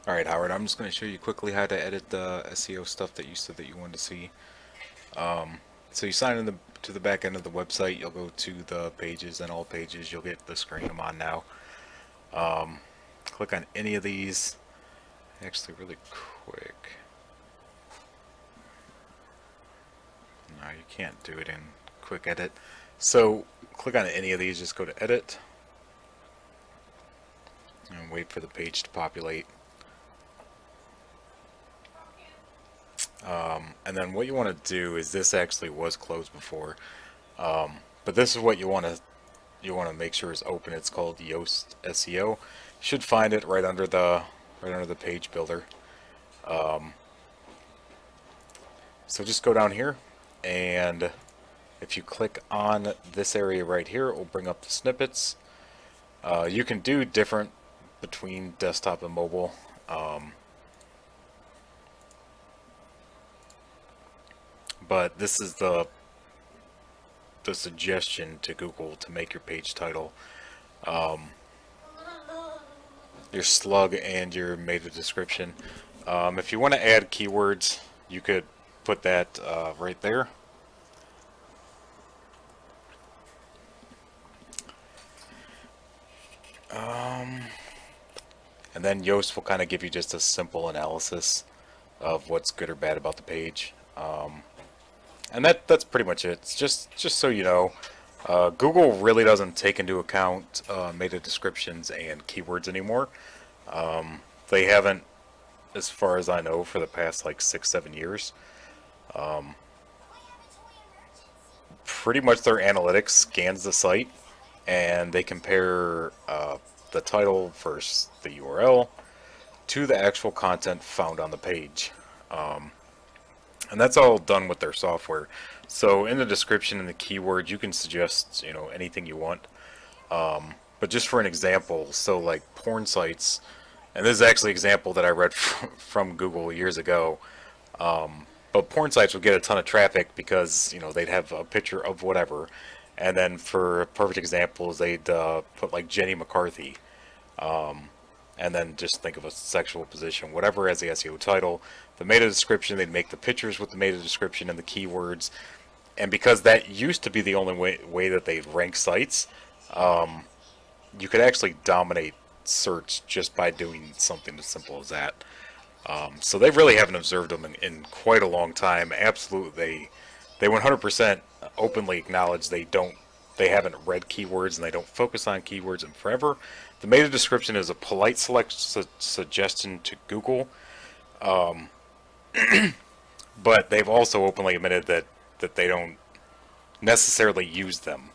Alright, Howard, I'm just going to show you quickly how to edit the SEO stuff that you said that you wanted to see. So you sign in to the back end of the website, you'll go to the pages and all pages, you'll get the screen I'm on now. Click on any of these, actually really quick. No, you can't do it in quick edit. So click on any of these, just go to edit, and wait for the page to populate. And then what you want to do is, this actually was closed before, but this is what you want to make sure is open. It's called Yoast SEO. You should find it right under the page builder. So just go down here, and if you click on this area right here, it will bring up the snippets. You can do different between desktop and mobile. But this is the suggestion to Google to make your page title, your slug, and your meta description. If you want to add keywords, you could put that right there. And then Yoast will kind of give you just a simple analysis of what's good or bad about the page. And that's pretty much it. It's just so you know, Google really doesn't take into account meta descriptions and keywords anymore. They haven't, as far as I know, for the past like 6-7 years. Pretty much their analytics scans the site, and they compare the title versus the URL to the actual content found on the page. And that's all done with their software. So in the description and the keyword, you can suggest, anything you want. But just for an example, so like porn sites, and this is actually an example that I read from Google years ago. But porn sites would get a ton of traffic because they'd have a picture of whatever, and then for perfect examples, they'd put like Jenny McCarthy, and then just think of a sexual position, whatever, as the SEO title. The meta description, they'd make the pictures with the meta description and the keywords. And because that used to be the only way that they'd rank sites, you could actually dominate search just by doing something as simple as that. So they really haven't observed them in quite a long time. Absolutely, they 100% openly acknowledge they haven't read keywords, and they don't focus on keywords in forever. The meta description is a polite suggestion to Google, but they've also openly admitted that they don't necessarily use them.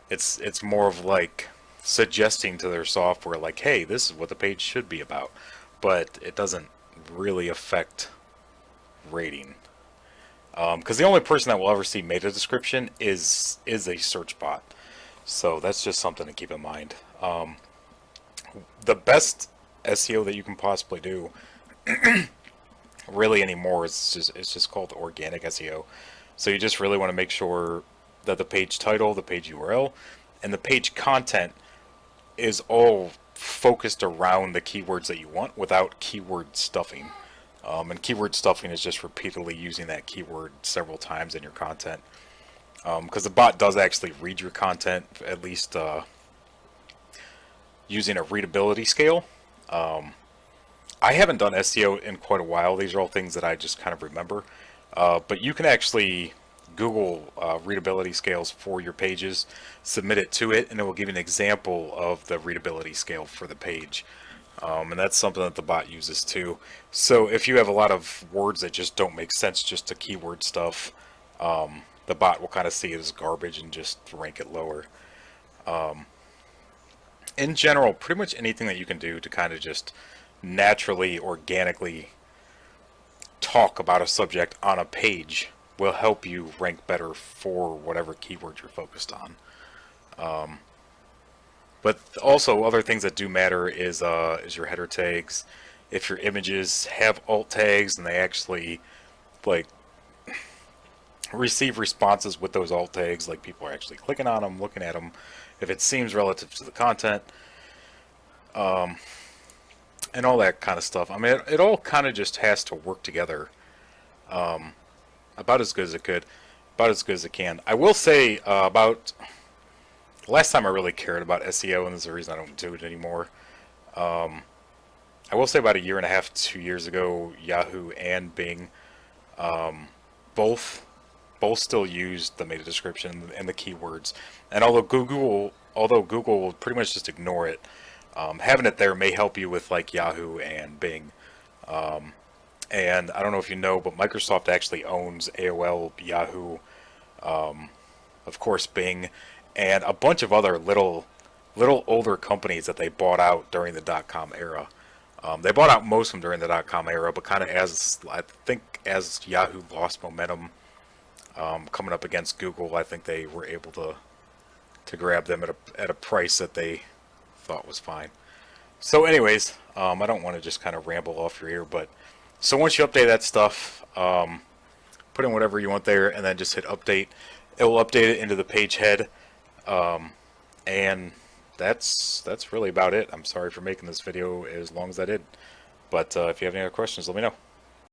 It's more of like suggesting to their software, like, hey, this is what the page should be about, but it doesn't really affect rating. Because the only person that will ever see meta description is a search bot. So that's just something to keep in mind. The best SEO that you can possibly do really anymore is just called organic SEO. So you just really want to make sure that the page title, the page URL, and the page content is all focused around the keywords that you want without keyword stuffing. And keyword stuffing is just repeatedly using that keyword several times in your content. Because the bot does actually read your content, at least using a readability scale. I haven't done SEO in quite a while. These are all things that I just kind of remember. But you can actually Google readability scales for your pages, submit it to it, and it will give you an example of the readability scale for the page. And that's something that the bot uses too. So if you have a lot of words that just don't make sense just to keyword stuff, the bot will kind of see it as garbage and just rank it lower. In general, pretty much anything that you can do to kind of just naturally, organically talk about a subject on a page will help you rank better for whatever keyword you're focused on. But also, other things that do matter is your header tags. If your images have alt tags and they actually like receive responses with those alt tags, like people are actually clicking on them, looking at them, if it seems relative to the content. and all that kind of stuff. I mean, it all kind of just has to work together about as good as it could, about as good as it can. I will say about last time I really cared about SEO, and there's a reason I don't do it anymore. I will say about a year and a half, 2 years ago, Yahoo and Bing both still used the meta description and the keywords. And although Google will pretty much just ignore it, having it there may help you with like Yahoo and Bing. And I don't know if you know, but Microsoft actually owns AOL, Yahoo, of course Bing, and a bunch of other little older companies that they bought out during the .com era. They bought out most of them during the .com era, but kind of as I think as Yahoo lost momentum coming up against Google, I think they were able to grab them at a price that they thought was fine. So, anyways, I don't want to just kind of ramble off your ear, but so once you update that stuff, put in whatever you want there, and then just hit update. It will update it into the page head, and that's really about it. I'm sorry for making this video as long as I did, but if you have any other questions, let me know.